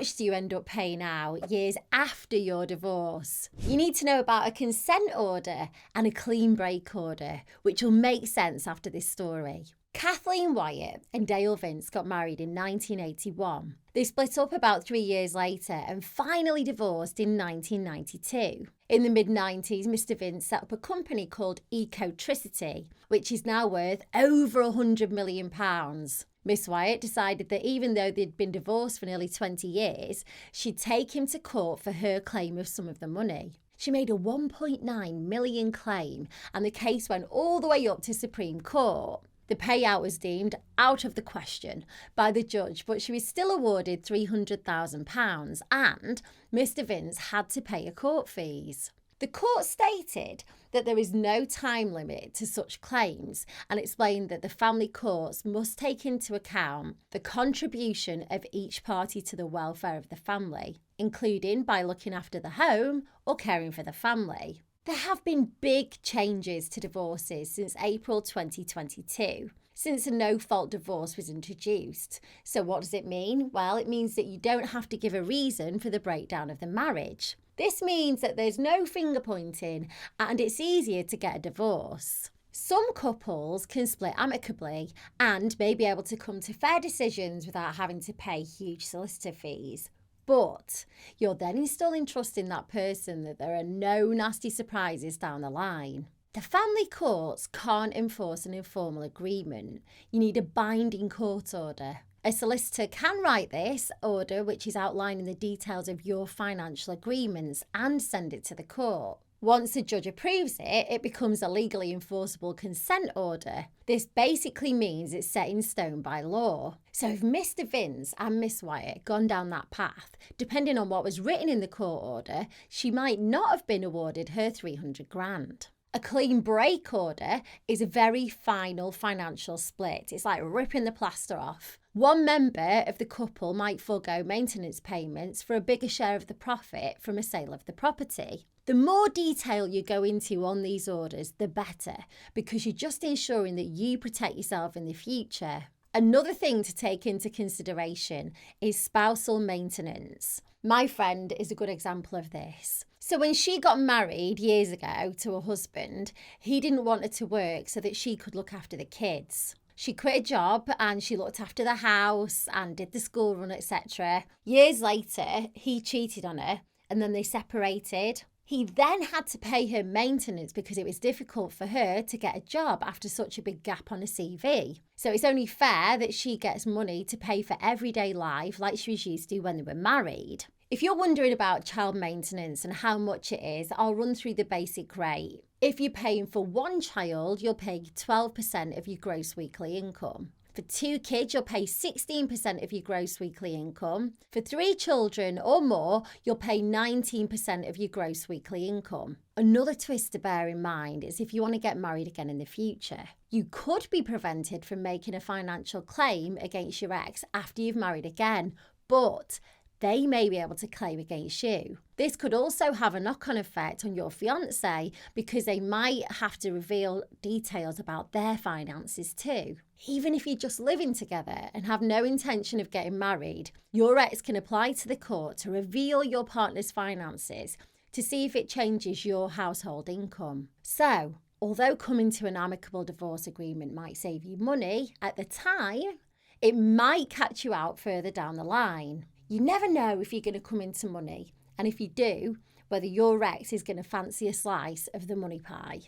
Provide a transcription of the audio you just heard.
much do you end up paying out years after your divorce? You need to know about a consent order and a clean break order, which will make sense after this story. Kathleen Wyatt and Dale Vince got married in 1981. They split up about 3 years later and finally divorced in 1992. In the mid-90s, Mr. Vince set up a company called Ecotricity, which is now worth over £100 million. Miss Wyatt decided that even though they'd been divorced for nearly 20 years, she'd take him to court for her claim of some of the money. She made a £1.9 million claim, and the case went all the way up to Supreme Court. The payout was deemed out of the question by the judge, but she was still awarded £300,000 and Mr. Vince had to pay her court fees. The court stated that there is no time limit to such claims and explained that the family courts must take into account the contribution of each party to the welfare of the family, including by looking after the home or caring for the family. There have been big changes to divorces since April 2022, since a no-fault divorce was introduced. So what does it mean? Well, it means that you don't have to give a reason for the breakdown of the marriage. This means that there's no finger-pointing and it's easier to get a divorce. Some couples can split amicably and may be able to come to fair decisions without having to pay huge solicitor fees. But you're then installing trust in that person that there are no nasty surprises down the line. The family courts can't enforce an informal agreement. You need a binding court order. A solicitor can write this order, which is outlining the details of your financial agreements, and send it to the court. Once the judge approves it, it becomes a legally enforceable consent order. This basically means it's set in stone by law. So if Mr. Vince and Miss Wyatt had gone down that path, depending on what was written in the court order, she might not have been awarded her $300,000. A clean break order is a very final financial split. It's like ripping the plaster off. One member of the couple might forego maintenance payments for a bigger share of the profit from a sale of the property. The more detail you go into on these orders, the better, because you're just ensuring that you protect yourself in the future. Another thing to take into consideration is spousal maintenance. My friend is a good example of this. So when she got married years ago to a husband, he didn't want her to work so that she could look after the kids. She quit a job and she looked after the house and did the school run, etc. Years later, he cheated on her and then they separated. He then had to pay her maintenance because it was difficult for her to get a job after such a big gap on her CV. So it's only fair that she gets money to pay for everyday life like she was used to when they were married. If you're wondering about child maintenance and how much it is, I'll run through the basic rate. If you're paying for one child, you'll pay 12% of your gross weekly income. For 2 kids, you'll pay 16% of your gross weekly income. For 3 children or more, you'll pay 19% of your gross weekly income. Another twist to bear in mind is if you want to get married again in the future. You could be prevented from making a financial claim against your ex after you've married again, but they may be able to claim against you. This could also have a knock-on effect on your fiancé because they might have to reveal details about their finances too. Even if you're just living together and have no intention of getting married, your ex can apply to the court to reveal your partner's finances to see if it changes your household income. So, although coming to an amicable divorce agreement might save you money at the time, it might catch you out further down the line. You never know if you're going to come into money, and if you do, whether your ex is going to fancy a slice of the money pie.